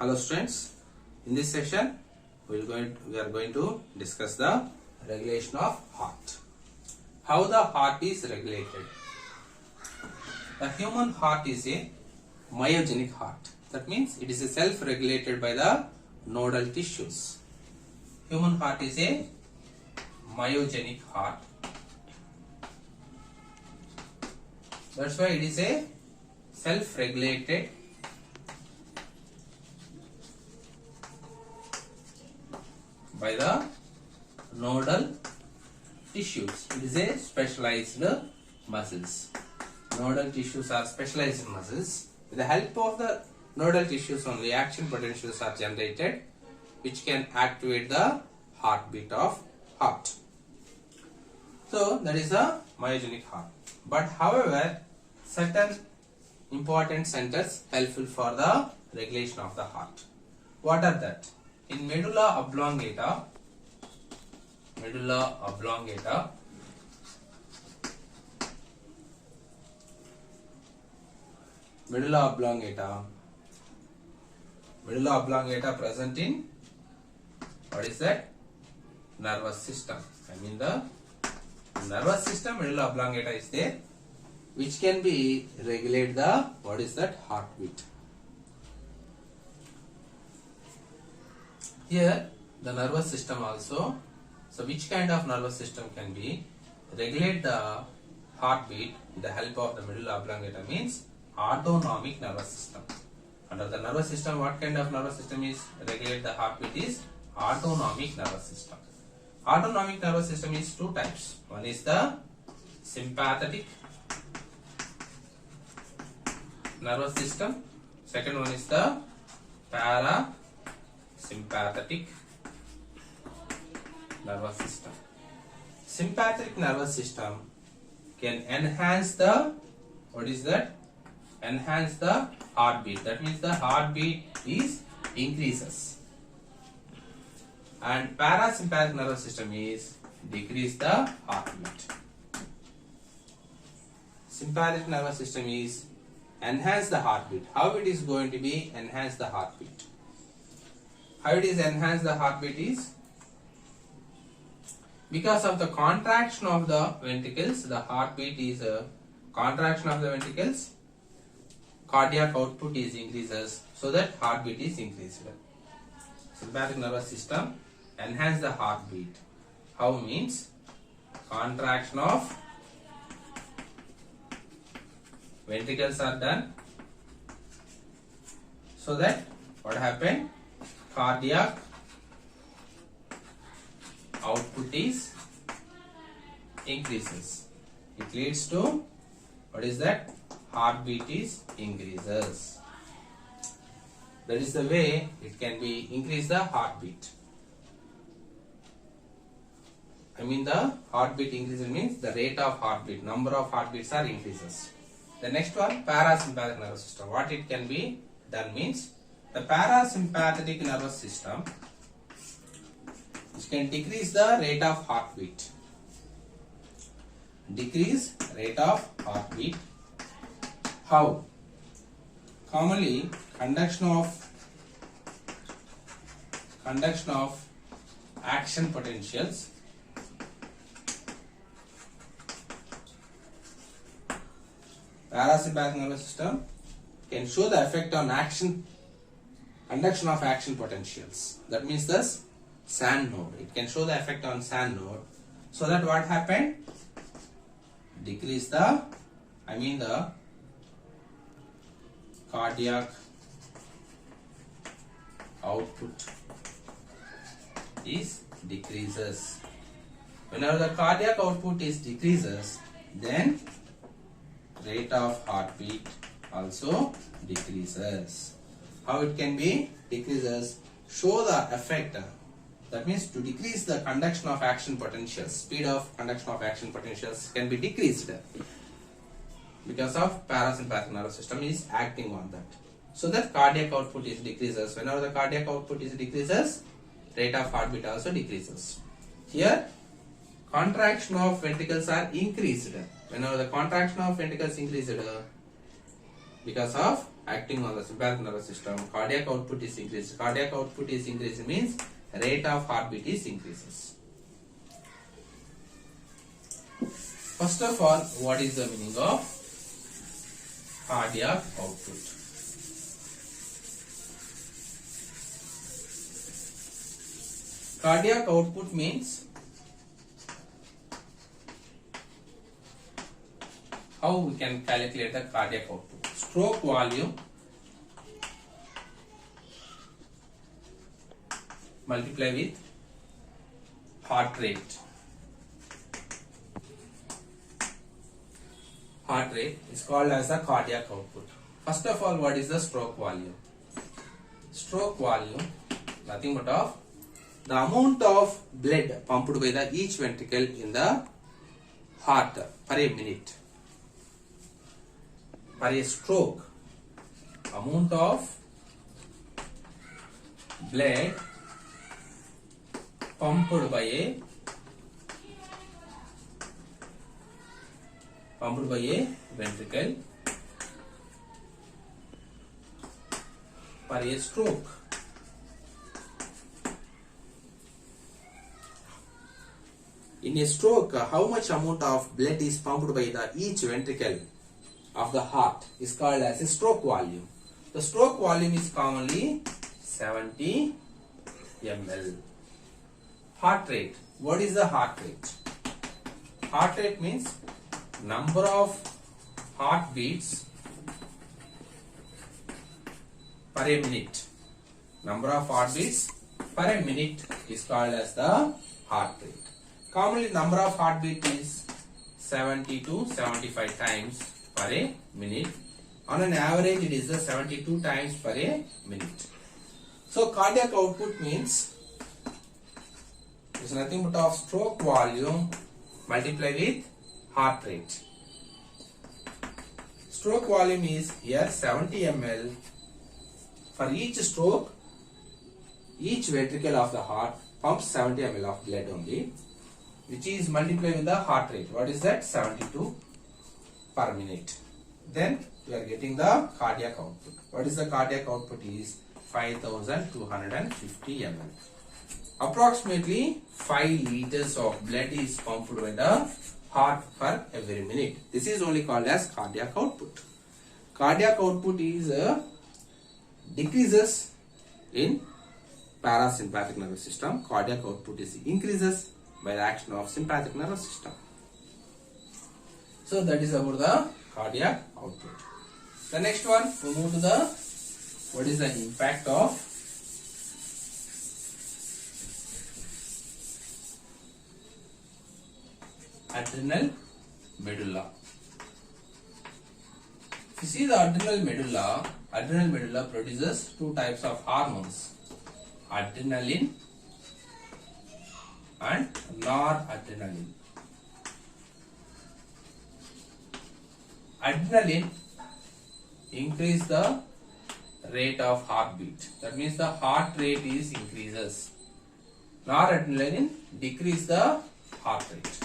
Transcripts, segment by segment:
Hello students, in this session we are going to discuss the regulation of heart. How the heart is regulated. The human heart is a myogenic heart. That means it is self-regulated by the nodal tissues. Human heart is a myogenic heart. That's why it is a self-regulated by the nodal tissues. It is a specialized muscles. Nodal tissues are specialized muscles. With the help of the nodal tissues only action potentials are generated which can activate the heartbeat of heart. So that is a myogenic heart. But however, certain important centers helpful for the regulation of the heart. What are that? In medulla oblongata, medulla oblongata present in what is that? Nervous system. I mean the nervous system, medulla oblongata is there, which can be regulate the what is that? Heartbeat. Here the nervous system also. So which kind of nervous system can be regulate the heartbeat with the help of the medulla oblongata means autonomic nervous system. Under the nervous system, what kind of nervous system is regulate the heartbeat is autonomic nervous system. Autonomic nervous system is two types. One is the sympathetic nervous system. Second one is the parasympathetic nervous system. Sympathetic nervous system can enhance the what is that? Enhance the heartbeat. That means the heartbeat is increases. And parasympathetic nervous system is decrease the heartbeat. Sympathetic nervous system is enhance the heartbeat. How it is going to be enhance the heartbeat? How it is enhance the heartbeat is because of the contraction of the ventricles. The heartbeat is a contraction of the ventricles. Cardiac output is increases, so that heartbeat is increased. Sympathetic nervous system enhance the heartbeat. How means contraction of ventricles are done, so that what happened? Cardiac output is increases. It leads to what is that? Heartbeat is increases. That is the way it can be increase the heartbeat. I mean the heartbeat increases means the rate of heartbeat, number of heartbeats are increases. The next one, parasympathetic nervous system. What it can be done means the parasympathetic nervous system which can decrease the rate of heartbeat. Decrease rate of heartbeat. How? Commonly conduction of action potentials parasympathetic nervous system can show the effect on conduction of action potentials. That means the SAN node. It can show the effect on SAN node. So that what happened? Decrease the cardiac output is decreases. Whenever the cardiac output is decreases, then rate of heartbeat also decreases. How it can be decreases? Show the effect. That means to decrease the conduction of action potentials, speed of conduction of action potentials can be decreased because of parasympathetic nervous system is acting on that. So that cardiac output is decreases. Whenever the cardiac output is decreases, rate of heartbeat also decreases. Here contraction of ventricles are increased. Whenever the contraction of ventricles increased because of acting on the sympathetic nervous system, cardiac output is increased. Cardiac output is increased means rate of heartbeat is increases. First of all, what is the meaning of cardiac output? Cardiac output means how we can calculate the cardiac output. Stroke volume multiply with heart rate. Heart rate is called as the cardiac output. First of all, what is the stroke volume? Stroke volume, nothing but of the amount of blood pumped by the each ventricle in the heart per a minute. Per a stroke, amount of blood pumped by a ventricle per a stroke. In a stroke, how much amount of blood is pumped by the each ventricle of the heart is called as a stroke volume. The stroke volume is commonly 70 ml. Heart rate. What is the heart rate? Heart rate means number of heartbeats per a minute. Number of heartbeats per a minute is called as the heart rate. Commonly, number of heartbeat is 70 to 75 times per a minute. On an average, it is 72 times per a minute. So, cardiac output means it is nothing but of stroke volume multiplied with heart rate. Stroke volume is here 70 ml. For each stroke, each ventricle of the heart pumps 70 ml of blood only, which is multiplied with the heart rate. What is that? 72 per minute. Then we are getting the cardiac output. What is the cardiac output? Is 5250 ml. Approximately 5 liters of blood is pumped by the heart per every minute. This is only called as cardiac output. Cardiac output is decreases in parasympathetic nervous system. Cardiac output is increases by the action of sympathetic nervous system. So that is about the cardiac output. The next one, we move to the what is the impact of adrenal medulla. If you see the adrenal medulla produces two types of hormones, adrenaline and noradrenaline. Adrenaline increase the rate of heartbeat. That means the heart rate is increases. Noradrenaline decrease the heart rate.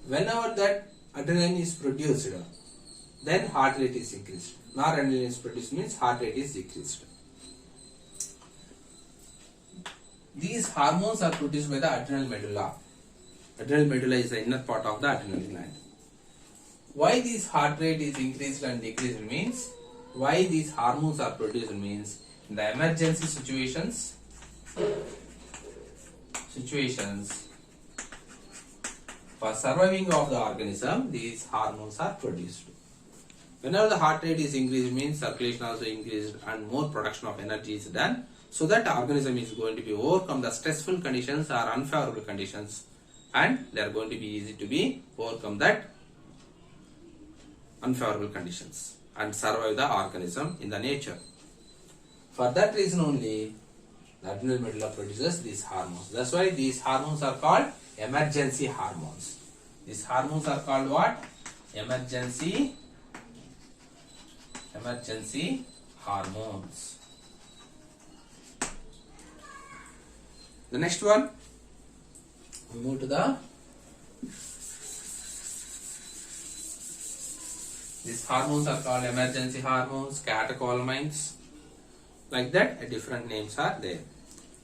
Whenever that adrenaline is produced, then heart rate is increased. Noradrenaline is produced means heart rate is decreased. These hormones are produced by the adrenal medulla. Adrenal medulla is the inner part of the adrenal gland. Why this heart rate is increased and decreased means, why these hormones are produced means, in the emergency situations for surviving of the organism, these hormones are produced. Whenever the heart rate is increased means circulation also increased and more production of energy is done, so that the organism is going to be overcome the stressful conditions or unfavorable conditions, and they are going to be easy to be overcome that unfavorable conditions and survive the organism in the nature. For that reason only, the adrenal medulla produces these hormones. That's why these hormones are called emergency hormones. These hormones are called what? Emergency hormones. The next one, we move to the These hormones are called emergency hormones, catecholamines. Like that, different names are there.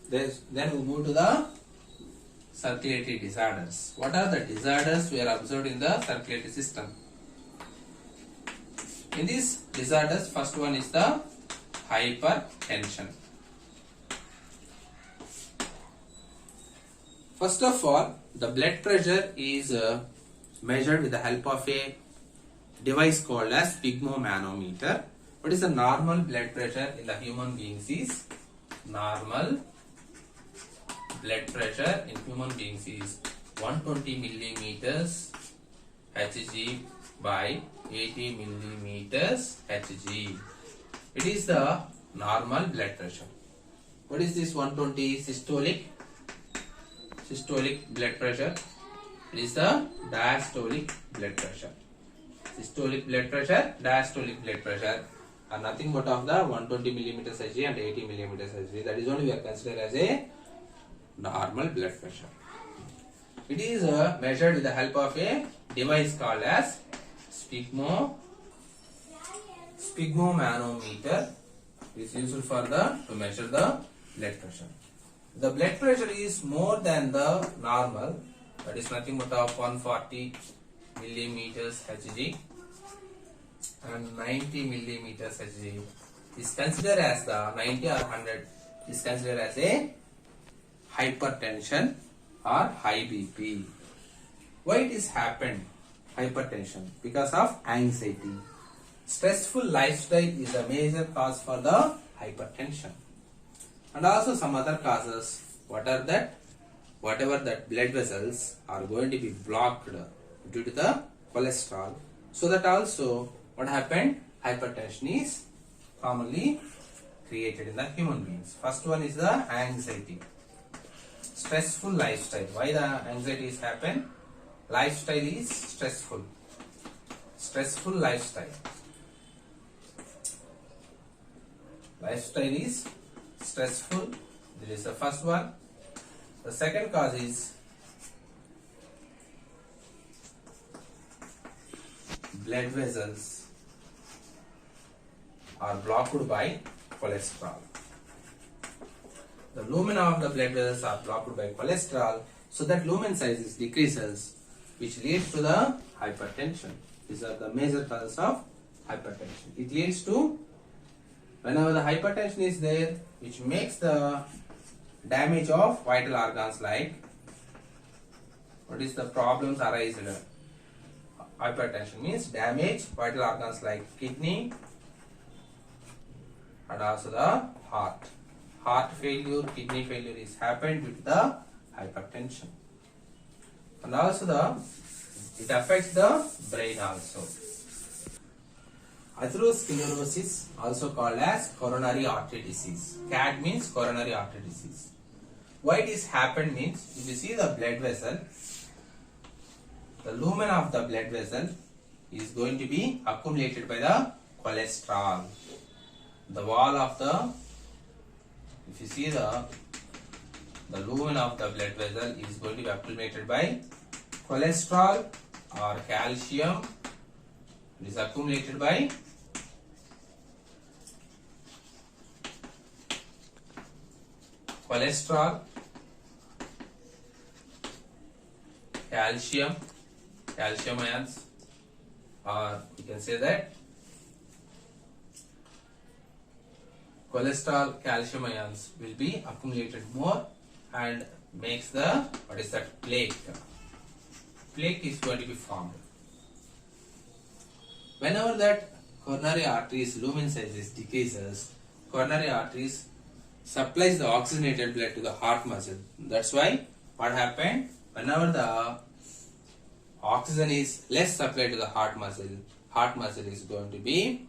Then we move to the circulatory disorders. What are the disorders we are observed in the circulatory system? In these disorders, first one is the hypertension. First of all, the blood pressure is measured with the help of a device called as sphygmomanometer. What is the normal blood pressure in the human beings is normal blood pressure in human beings is 120 millimeters Hg by 80 millimeters Hg. It is the normal blood pressure. What is this 120? Systolic blood pressure. It is the diastolic blood pressure. Systolic blood pressure, diastolic blood pressure are nothing but of the 120 millimeters Hg and 80 millimeters Hg. That is only we are considered as a normal blood pressure. It is measured with the help of a device called as sphygmomanometer. It is used for to measure the blood pressure. The blood pressure is more than the normal, that is nothing but of 140 millimeters Hg and 90 millimeters Hg is considered as the 90 or 100 is considered as a hypertension or high BP. Why it is happened? Hypertension because of anxiety. Stressful lifestyle is a major cause for the hypertension. And also some other causes. What are that? Whatever that blood vessels are going to be blocked due to the cholesterol. So that also what happened? Hypertension is commonly created in the human beings. First one is the anxiety. Stressful lifestyle. Why the anxiety is happen? Lifestyle is stressful. Stressful lifestyle. Lifestyle is stressful. This is the first one. The second cause is blood vessels are blocked by cholesterol. The lumen of the blood vessels are blocked by cholesterol, so that lumen size is decreases, which leads to the hypertension. These are the major causes of hypertension. It leads to, whenever the hypertension is there, which makes the damage of vital organs, like what is the problems arise? Hypertension means damage vital organs like kidney and also the heart. Heart failure, kidney failure is happened due to the hypertension. And also it affects the brain also. Atherosclerosis, also called as coronary artery disease. CAD means coronary artery disease. Why it is happened means, if you see the blood vessel, the lumen of the blood vessel is going to be accumulated by the cholesterol. The wall of the, if you see the lumen of the blood vessel is going to be accumulated by cholesterol or calcium. It is accumulated by cholesterol, calcium ions, or you can say that cholesterol, calcium ions will be accumulated more and makes the, what is that, plaque. Plaque is going to be formed. Whenever that coronary arteries lumen size decreases, coronary arteries supplies the oxygenated blood to the heart muscle. That's why what happened, whenever the oxygen is less supplied to the heart muscle is going to be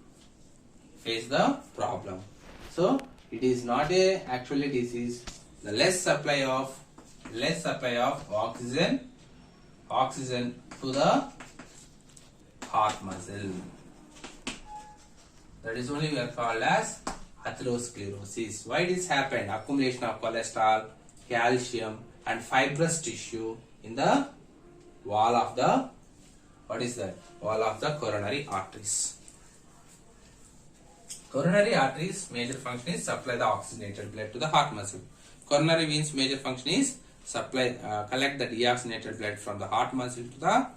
face the problem. So it is not a actually disease. The less supply of oxygen to the heart muscle. That is only we are called as atherosclerosis. Why this happened? Accumulation of cholesterol, calcium and fibrous tissue in the wall of the What is that? Wall of the coronary arteries. Coronary arteries major function is supply the oxygenated blood to the heart muscle. Coronary veins major function is supply collect the deoxygenated blood from the heart muscle to the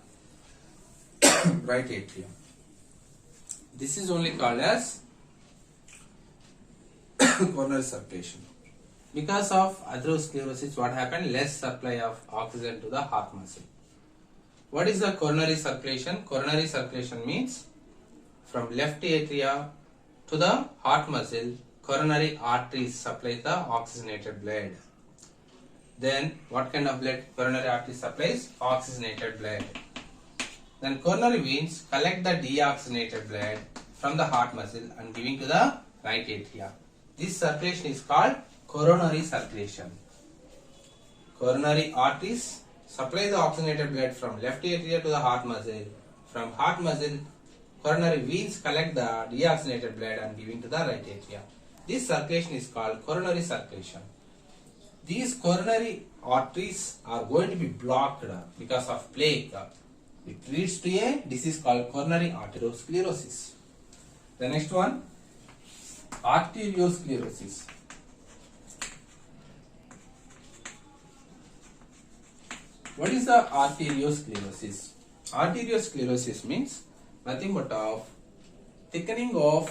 right atrium. This is only called as coronary circulation. Because of atherosclerosis, what happened? Less supply of oxygen to the heart muscle. What is the coronary circulation? Coronary circulation means from left atria to the heart muscle, coronary arteries supply the oxygenated blood. Then what kind of blood? Coronary arteries supplies oxygenated blood. Then coronary veins collect the deoxygenated blood from the heart muscle and giving to the right atria. This circulation is called coronary circulation. Coronary arteries supply the oxygenated blood from left atria to the heart muscle. From heart muscle, coronary veins collect the deoxygenated blood and giving to the right atria. This circulation is called coronary circulation. These coronary arteries are going to be blocked because of plaque. It leads to a disease called coronary arteriosclerosis. The next one, arteriosclerosis. What is the arteriosclerosis? Arteriosclerosis means nothing but of thickening of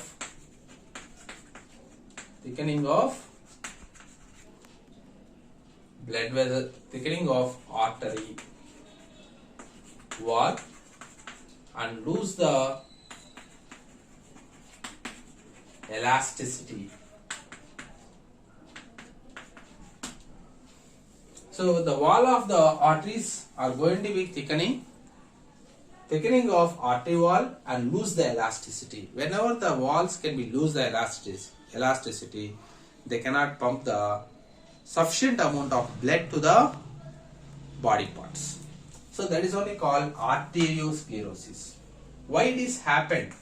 blood vessel, thickening of artery wall and lose the elasticity. So the wall of the arteries are going to be thickening of artery wall and lose the elasticity. Whenever the walls can be lose the elasticity, they cannot pump the sufficient amount of blood to the body parts. So that is only called arteriosclerosis. Why this happened?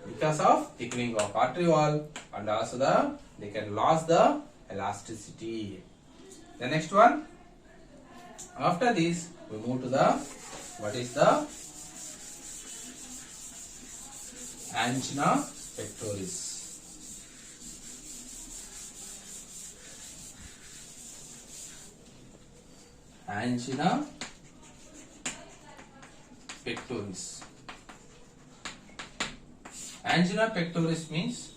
Because of thickening of artery wall and also they can lose the elasticity. The next one, after this we move to the what is the angina pectoris. Angina pectoris. Angina pectoris means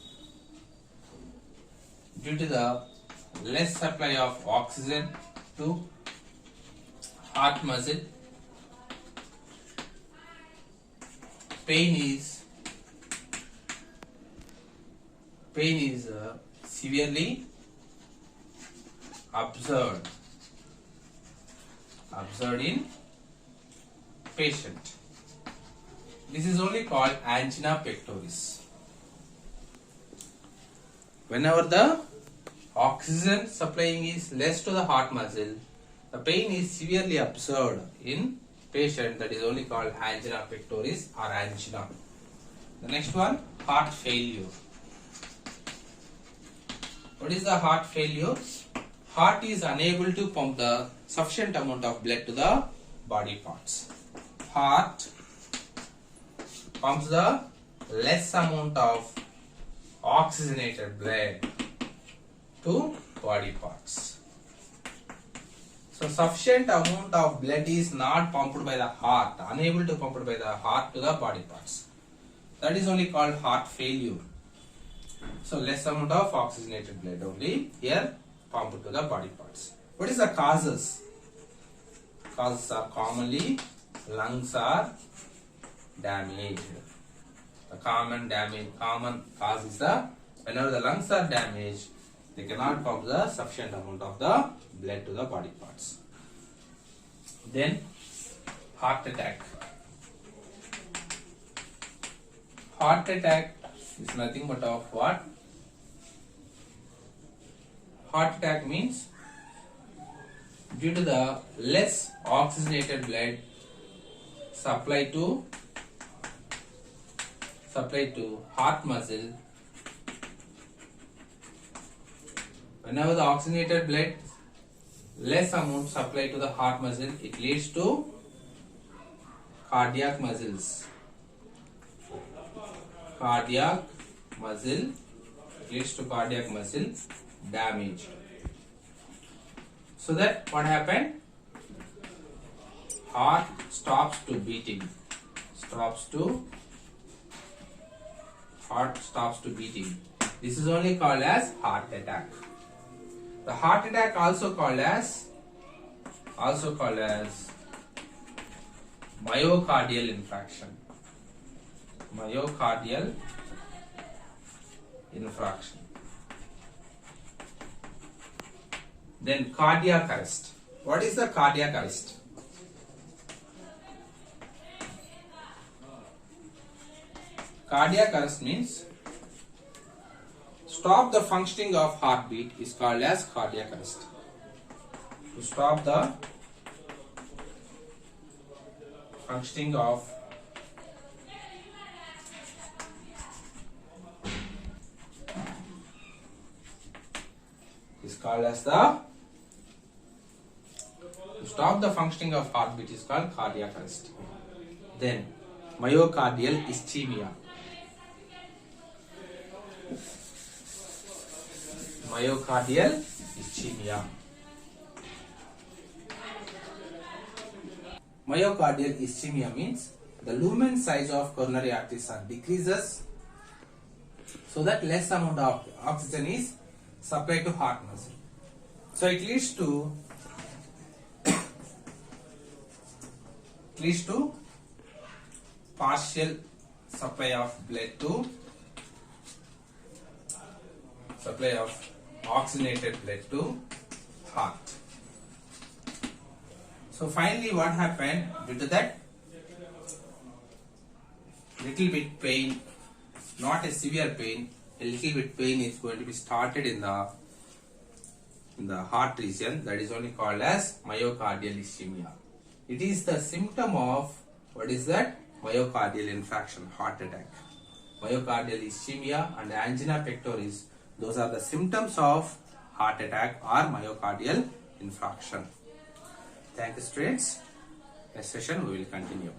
due to the less supply of oxygen to heart muscle, pain is severely observed in patient. This is only called angina pectoris. Whenever the oxygen supplying is less to the heart muscle, the pain is severely observed in patient, that is only called angina pectoris or angina. The next one, heart failure. What is the heart failure? Heart is unable to pump the sufficient amount of blood to the body parts. Heart pumps the less amount of oxygenated blood to body parts. So sufficient amount of blood is not pumped by the heart, unable to pump by the heart to the body parts. That is only called heart failure. So less amount of oxygenated blood only here pumped to the body parts. What is the causes? Causes are commonly lungs are damaged. The common cause is whenever the lungs are damaged, they cannot pump the sufficient amount of the blood to the body parts. Then heart attack. Heart attack is nothing but of what? Heart attack means due to the less oxygenated blood supply to heart muscle. Whenever the oxygenated blood less amount supply to the heart muscle, it leads to cardiac muscles. Cardiac muscle leads to cardiac muscle damage. So that what happened? Heart stops to beating. Heart stops to beating. This is only called as heart attack. The heart attack also called as myocardial infarction. Myocardial infarction. Then cardiac arrest. What is the cardiac arrest? Cardiac arrest means stop the functioning of heartbeat is called as cardiac arrest. To stop the functioning of is called as the to stop the functioning of heartbeat is called cardiac arrest. Then myocardial ischemia. Myocardial ischemia. Myocardial ischemia means the lumen size of coronary arteries are decreases so that less amount of oxygen is supplied to heart muscle. So it leads to partial supply of oxygenated blood to heart. So finally what happened due to that? Little bit pain, not a severe pain, a little bit pain is going to be started in the heart region, that is only called as myocardial ischemia. It is the symptom of what is that? Myocardial infarction, heart attack. Myocardial ischemia and angina pectoris, those are the symptoms of heart attack or myocardial infarction. Thank you, students. Next session we will continue.